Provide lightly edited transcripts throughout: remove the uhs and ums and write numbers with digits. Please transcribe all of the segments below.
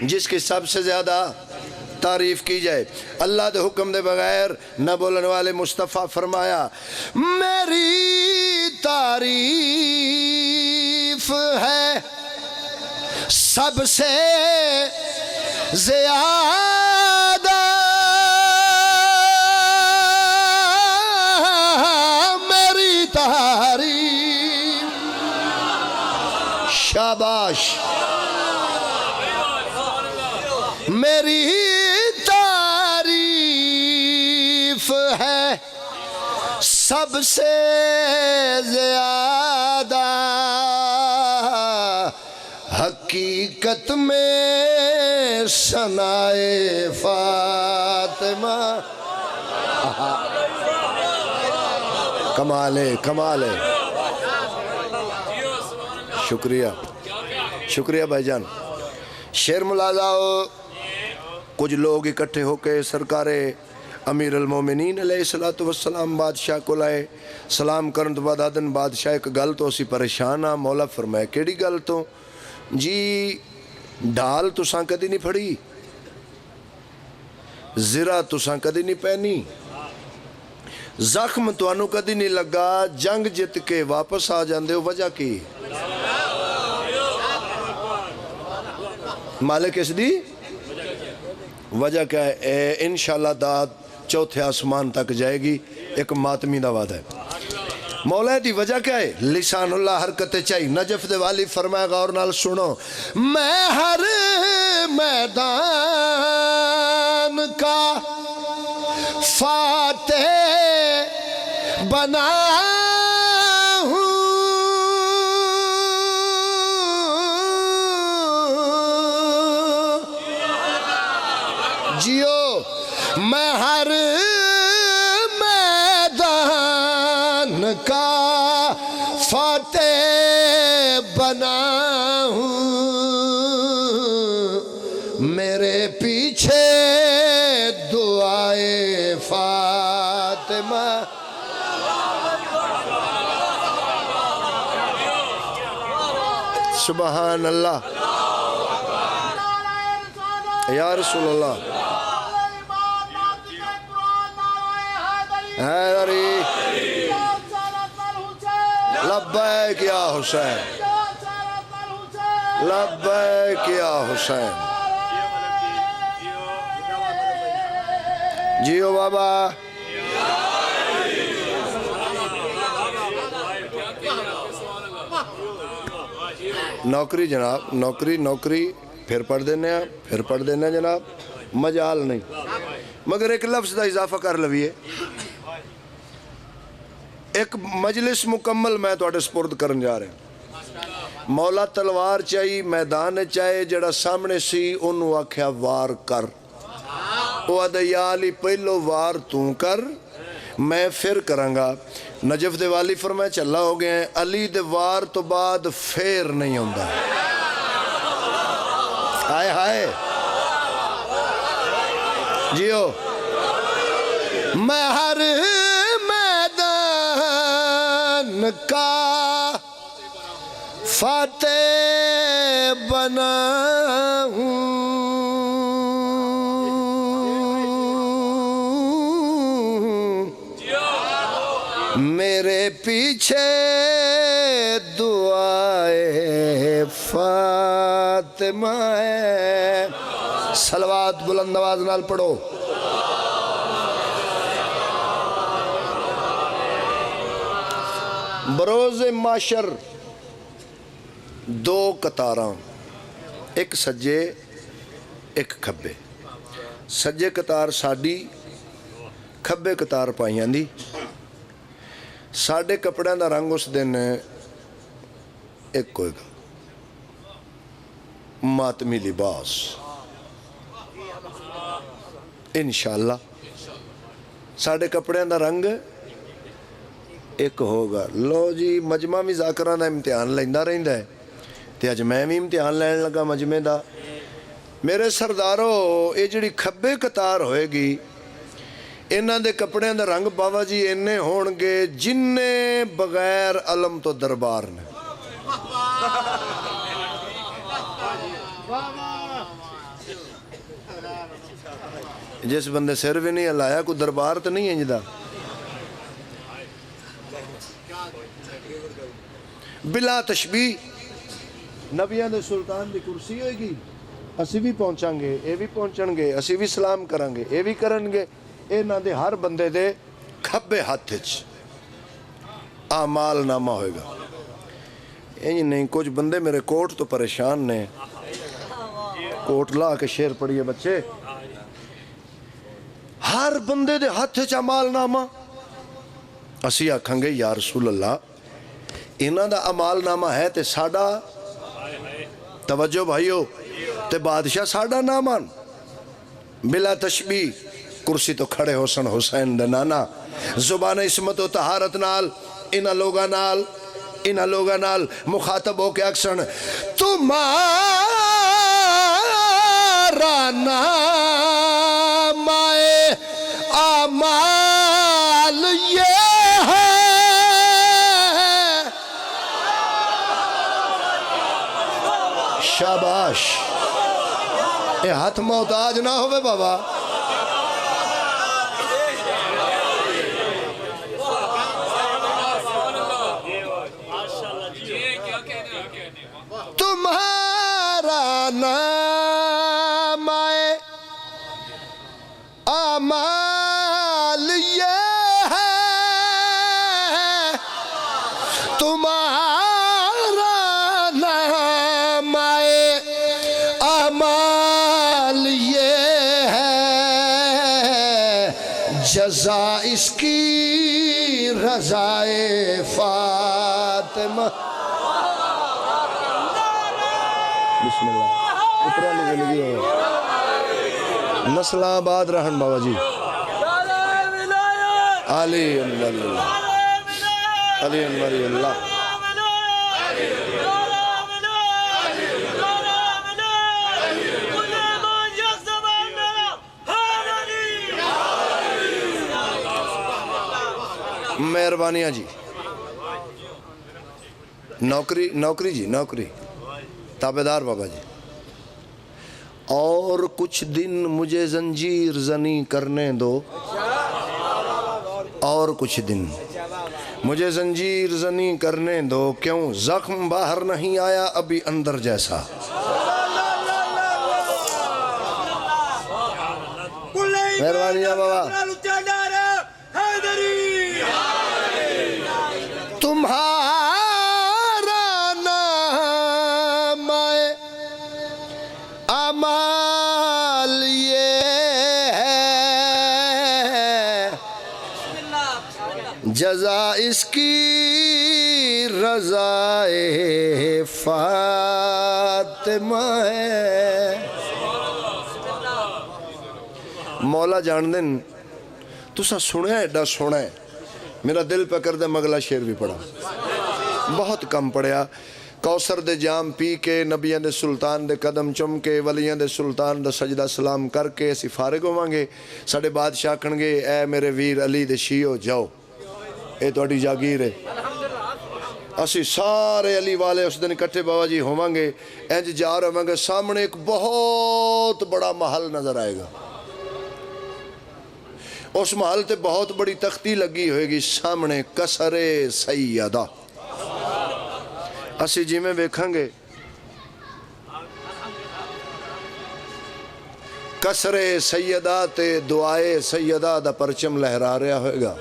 جس کی سب سے زیادہ تعریف کی جائے. اللہ دے حکم دے بغیر نہ بولنے والے مصطفیٰ فرمایا میری تعریف ہے سب سے زیادہ میری تعریف. شاباش. میری تعریف ہے سب سے زیادہ حقیقت میں ثنائے فاطمہ. کمال ہے کمال ہے. شکریہ شکریہ بھائی جان. شیر ملازہ کچھ لوگ اکٹھے ہو کے سرکار امیر المومنین علیہ السلام بادشاہ کو لائے. سلام کرن تو بعد آدن بادشاہ ایک گل تو اسی پریشان ہاں. مولا فرمائے کیڑی گل تو؟ جی ڈھال تساں کدی نہیں پھڑی, زرہ تساں کدی نہیں پہنی, زخم توانو کدی نہیں لگا, جنگ جت کے واپس آ جاندے ہو, وجہ کی؟ مالک اس دی وجہ کیا ہے؟ انشاءاللہ داد چوتھے آسمان تک جائے گی. ایک ماتمی دا وعدہ ہے. مولا دی وجہ کیا ہے؟ لسان اللہ حرکت چاہی. نجف دے والی فرمائے غور نال سنو. میں ہر میدان کا فاتح بنا ہوں, جیو میں ہر میدان کا فاتح بنا ہوں, میرے پیچھے دعائے فاطمہ. سبحان اللہ یا رسول اللہ. حیدری لبیک یا حسین, لبیک یا حسین. جیو بابا. نوکری جناب, نوکری پھر پڑھ دینے ہیں, پھر پڑھ دینے ہیں جناب, مجال نہیں. مگر ایک لفظ دا اضافہ کر لویے. ایک مجلس مکمل میں تو اٹھے سپرد کرن جا رہے ہیں. مولا تلوار چاہی, میدان چاہے, جڑا سامنے سی انہوں آکھیا وار کر. وہ آدھا یا علی پہلو وار توں کر, میں پھر کرنگا. نجف دے والی فرمائے چلا ہو گئے ہیں. علی دے وار تو بعد پھر نہیں ہوندہ. ہائے ہائے جیو. میں ہر میدان کا فاتح بنا ہوں, میرے پیچھے دعائے فاطمہ ہے. صلوات بلند آواز نال پڑھو. بروز معاشر دو قطاراں, ایک سجے ایک کھبے. سجے قطار ساڑی, کھبے قطار پائیاں دی. ساڑے کپڑے دا رنگ اس دن ایک کوئی گا, ماتمی لباس. انشاءاللہ ساڑے کپڑے دا رنگ ایک ہوگا. لو جی مجمع میں ذاکران دا امتحان لیندہ رہندہ ہے, تے اج میں بھی امتحان لین لگا مجمع دا. میرے سردارو یہ جڑی کھبے قطار ہوئے گی, انہاں دے کپڑے دا رنگ بابا جی انہیں ہونگے جننے بغیر علم تو دربار نے. جس بندے سر بھی نہیں ہلایا کوئی دربار تو نہیں انجدا بلا تشبیح نبیان دے سلطان دی کرسی ہوئے گی اسی بھی پہنچاں گے اے بھی پہنچن گے اسی بھی سلام کریں گے اے بھی کرن گے اے نہ دے ہر بندے دے کھبے ہاتھ اعمال نامہ ہوئے گا یہ نہیں کچھ بندے میرے کوٹ تو پریشان نے کوٹ لا کے شیر پڑھیے بچے ہر بندے دے ہاتھ اعمال نامہ اسی آکھیں گے یا رسول اللہ انہاں دا عمال نامہ ہے تے ساڑا توجہ بھائیو تے بادشاہ ساڑا نامان بلا تشبیح کرسی تو کھڑے حسین دے نانا زبان اسمت و طہارت نال انہاں لوگاں نال مخاطب ہو کے اکسن تمہارا نام اعمال یہ شاباش اے ہاتھ محتاج نہ ہوئے بابا تمہارا نام اعمال یہ ہے تمہارا نام اعمال یہ ہے جزا اس کی رضائے فاطمہ بسم اللہ اترا لگی ہو نسل آباد رہن بابا جی علی انوری اللہ علی انوری اللہ مہربانیاں جی نوکری جی نوکری تابعدار بابا جی اور کچھ دن مجھے زنجیر زنی کرنے دو اور کچھ دن مجھے زنجیر زنی کرنے دو کیوں زخم باہر نہیں آیا ابھی اندر جیسا مہربانیاں بابا تمہارا نام اعمال یہ ہے جزا اس کی رضائے فاطمہ ہے مولا جان دن تسا سنے ایڈا سونا ہے میرا دل پہ کر دے مغلہ شیر بھی پڑھا بہت کم پڑھیا کوثر دے جام پی کے نبیان دے سلطان دے قدم چم کے ولیان دے سلطان دا سجدہ سلام کر کے اسی فارغ ہوانگے ساڑے بادشاہ کھنگے اے میرے ویر علی دے شیعو جاؤ اے تو اٹھی جاگیر ہے اسی سارے علی والے اس دن کٹھے بابا جی ہوانگے اینج جا رہے ہوانگے سامنے ایک بہت بڑا محل نظر آئے گا اس محل تے بہت بڑی تختی لگی ہوئے گی سامنے قصر سیدہ اسی جی میں بیکھیں گے قصر سیدہ تے دعائے سیدہ دا پرچم لہرا رہا ہوئے گا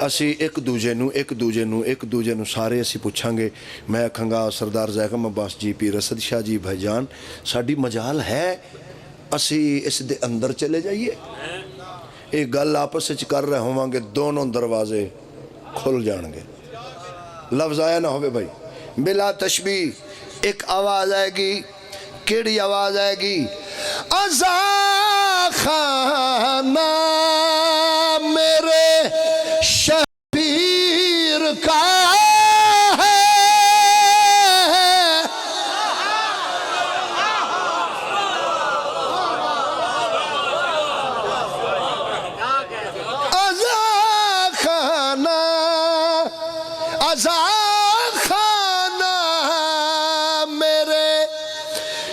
اسی ایک دوجے نو سارے اسی پوچھاں گے میں اکھاں گا سردار زیغم عباس جی پی رسد شاہ جی بھائی جان ساڑی مجال ہے اسی اس دے اندر چلے جائیے ایک گل آپس سے کر رہے ہوں گے دونوں دروازے کھل جانگے لفظ آیا نہ ہوئے بھائی بلا تشبیح ایک آواز آئے گی کیڑی آواز آئے گی ازا خانہ میرے شبیر کا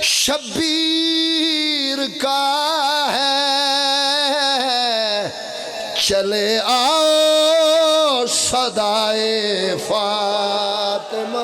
شبیر کا ہے چلے آؤ صدائے فاطمہ